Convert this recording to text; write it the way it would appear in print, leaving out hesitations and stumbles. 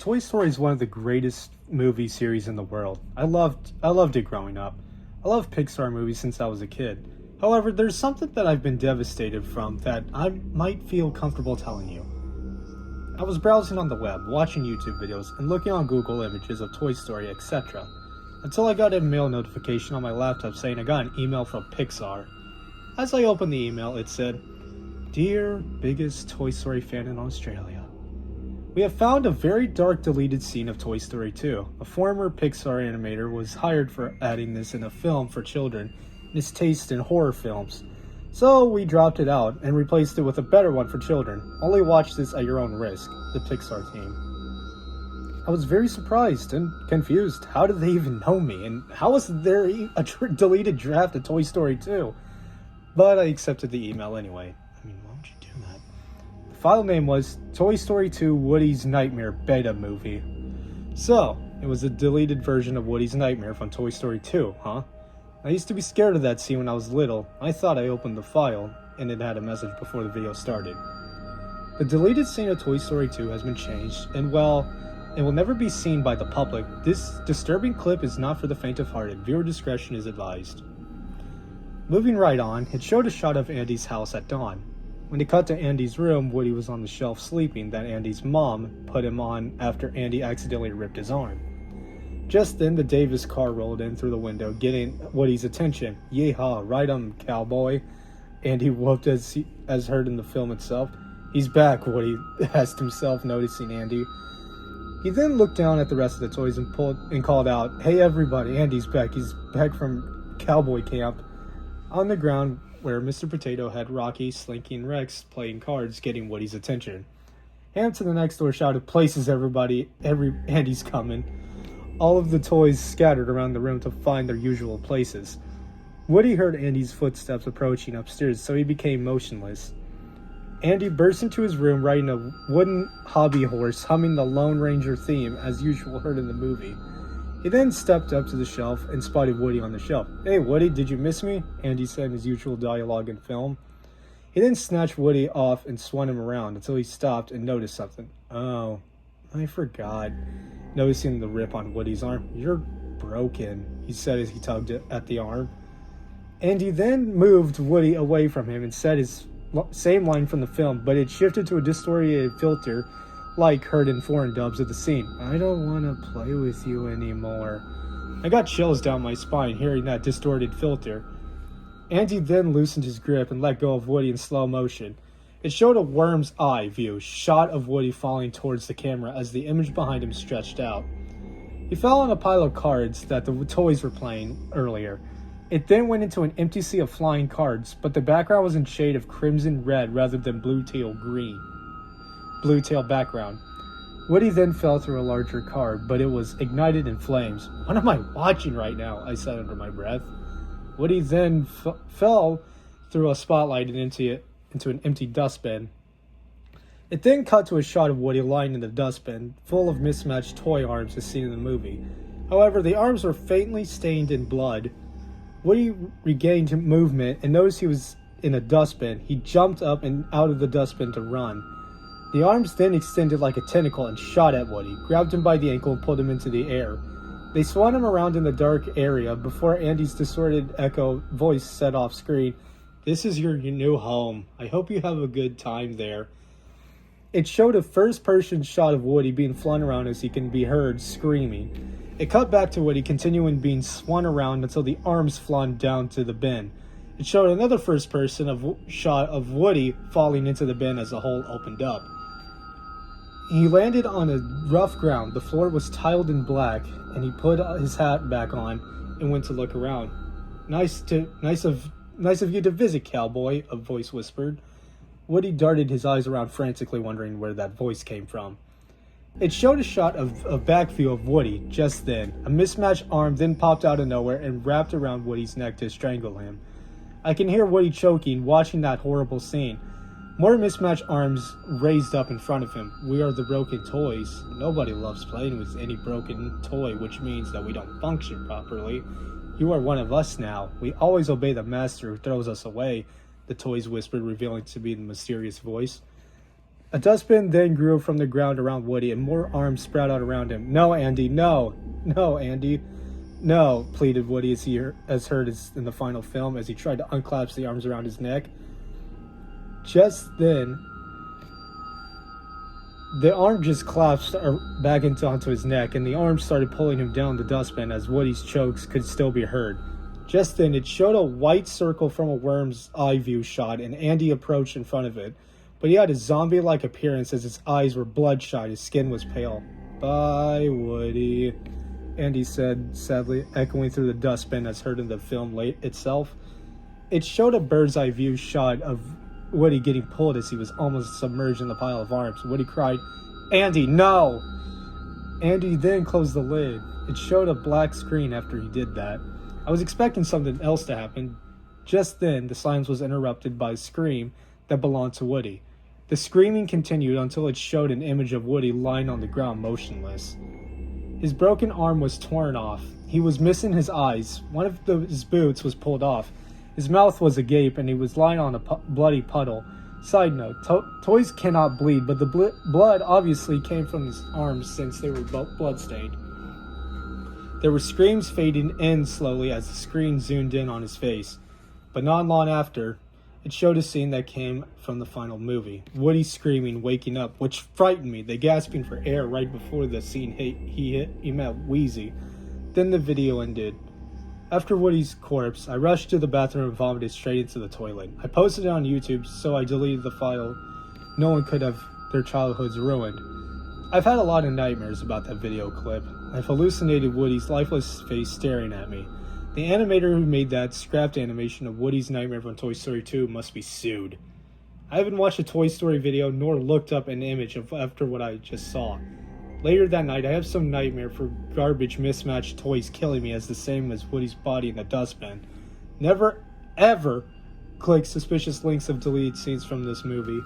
Toy Story is one of the greatest movie series in the world. I loved it growing up. I love Pixar movies since I was a kid. However, there's something that I've been devastated from that I might feel comfortable telling you. I was browsing on the web, watching YouTube videos, and looking on Google images of Toy Story, etc. until I got a mail notification on my laptop saying I got an email from Pixar. As I opened the email, it said, "Dear biggest Toy Story fan in Australia, we have found a very dark deleted scene of Toy Story 2. A former Pixar animator was hired for adding this in a film for children and his taste in horror films. So we dropped it out and replaced it with a better one for children. Only watch this at your own risk, the Pixar team." I was very surprised and confused. How did they even know me? And how was there a deleted draft of Toy Story 2? But I accepted the email anyway. I mean, why would you do that? The file name was Toy Story 2 Woody's Nightmare Beta Movie. So, it was a deleted version of Woody's Nightmare from Toy Story 2, huh? I used to be scared of that scene when I was little. I thought I opened the file, and it had a message before the video started. The deleted scene of Toy Story 2 has been changed, and well, it will never be seen by the public. This disturbing clip is not for the faint of heart. Viewer discretion is advised. Moving right on, it showed a shot of Andy's house at dawn. When it cut to Andy's room, Woody was on the shelf sleeping that Andy's mom put him on after Andy accidentally ripped his arm. Just then, the Davis car rolled in through the window, getting Woody's attention. "Yeehaw, right cowboy," Andy whooped as heard in the film itself. "He's back," Woody asked himself, noticing Andy. He then looked down at the rest of the toys and called out, "Hey everybody, Andy's back. He's back from cowboy camp." On the ground, where Mr. Potato had Rocky, Slinky, and Rex playing cards, getting Woody's attention. Ham to the next door shouted, "Places everybody, Andy's coming." All of the toys scattered around the room to find their usual places. Woody heard Andy's footsteps approaching upstairs, so he became motionless. Andy burst into his room riding a wooden hobby horse, humming the Lone Ranger theme as usual heard in the movie. He then stepped up to the shelf and spotted Woody on the shelf. "Hey Woody, did you miss me?" Andy said in his usual dialogue in film. He then snatched Woody off and swung him around until he stopped and noticed something. "Oh, I forgot." Noticing the rip on Woody's arm. "You're broken," he said as he tugged at the arm. Andy then moved Woody away from him and said his same line from the film, but it shifted to a distorted filter like heard in foreign dubs of the scene. "I don't want to play with you anymore." I got chills down my spine hearing that distorted filter. Andy then loosened his grip and let go of Woody in slow motion. It showed a worm's eye view shot of Woody falling towards the camera as the image behind him stretched out. He fell on a pile of cards that the toys were playing earlier. It then went into an empty sea of flying cards, but the background was in shade of crimson red rather than blue tail background. Woody then fell through a larger card, but it was ignited in flames. "What am I watching right now?" I said under my breath. Woody then fell through a spotlight and into an empty dustbin. It then cut to a shot of Woody lying in the dustbin, full of mismatched toy arms as seen in the movie. However, the arms were faintly stained in blood. Woody regained movement and noticed he was in a dustbin. He jumped up and out of the dustbin to run. The arms then extended like a tentacle and shot at Woody, grabbed him by the ankle and pulled him into the air. They swung him around in the dark area before Andy's distorted echo voice said off screen, "This is your new home. I hope you have a good time there." It showed a first-person shot of Woody being flung around as he can be heard screaming. It cut back to Woody continuing being swung around until the arms flung down to the bin. It showed another first-person shot of Woody falling into the bin as the hole opened up. He landed on a rough ground. The floor was tiled in black, and he put his hat back on and went to look around. Nice of you to visit, cowboy," a voice whispered. Woody darted his eyes around frantically, wondering where that voice came from. It showed a shot of a back view of Woody just then. A mismatched arm then popped out of nowhere and wrapped around Woody's neck to strangle him. I can hear Woody choking, watching that horrible scene. More mismatched arms raised up in front of him. "We are the broken toys. Nobody loves playing with any broken toy, which means that we don't function properly. You are one of us now. We always obey the master who throws us away," the toys whispered, revealing to be the mysterious voice. A dustbin then grew from the ground around Woody, and more arms sprout out around him. No, Andy, no. No, Andy. No, pleaded Woody as heard in the final film as he tried to unclasp the arms around his neck. Just then, the arm just collapsed back onto his neck, and the arm started pulling him down the dustbin as Woody's chokes could still be heard. Just then, it showed a white circle from a worm's eye view shot, and Andy approached in front of it. But he had a zombie-like appearance as his eyes were bloodshot, his skin was pale. Bye, Woody, Andy said, sadly, echoing through the dustbin as heard in the film itself. It showed a bird's-eye view shot of Woody getting pulled as he was almost submerged in the pile of arms. Woody cried, "Andy, no!" Andy then closed the lid. It showed a black screen after he did that. I was expecting something else to happen. Just then, the silence was interrupted by a scream that belonged to Woody. The screaming continued until it showed an image of Woody lying on the ground motionless. His broken arm was torn off. He was missing his eyes. One of his boots was pulled off. His mouth was agape, and he was lying on a bloody puddle. Side note, toys cannot bleed, but the blood obviously came from his arms since they were bloodstained. There were screams fading in slowly as the screen zoomed in on his face. But not long after, it showed a scene that came from the final movie. Woody screaming, waking up, which frightened me. They gasping for air right before the scene he met wheezy. Then the video ended. After Woody's corpse, I rushed to the bathroom and vomited straight into the toilet. I posted it on YouTube, so I deleted the file. No one could have their childhoods ruined. I've had a lot of nightmares about that video clip. I've hallucinated Woody's lifeless face staring at me. The animator who made that scrapped animation of Woody's nightmare from Toy Story 2 must be sued. I haven't watched a Toy Story video nor looked up an image after what I just saw. Later that night, I have some nightmare for garbage mismatched toys killing me as the same as Woody's body in the dustbin. Never, ever click suspicious links of deleted scenes from this movie.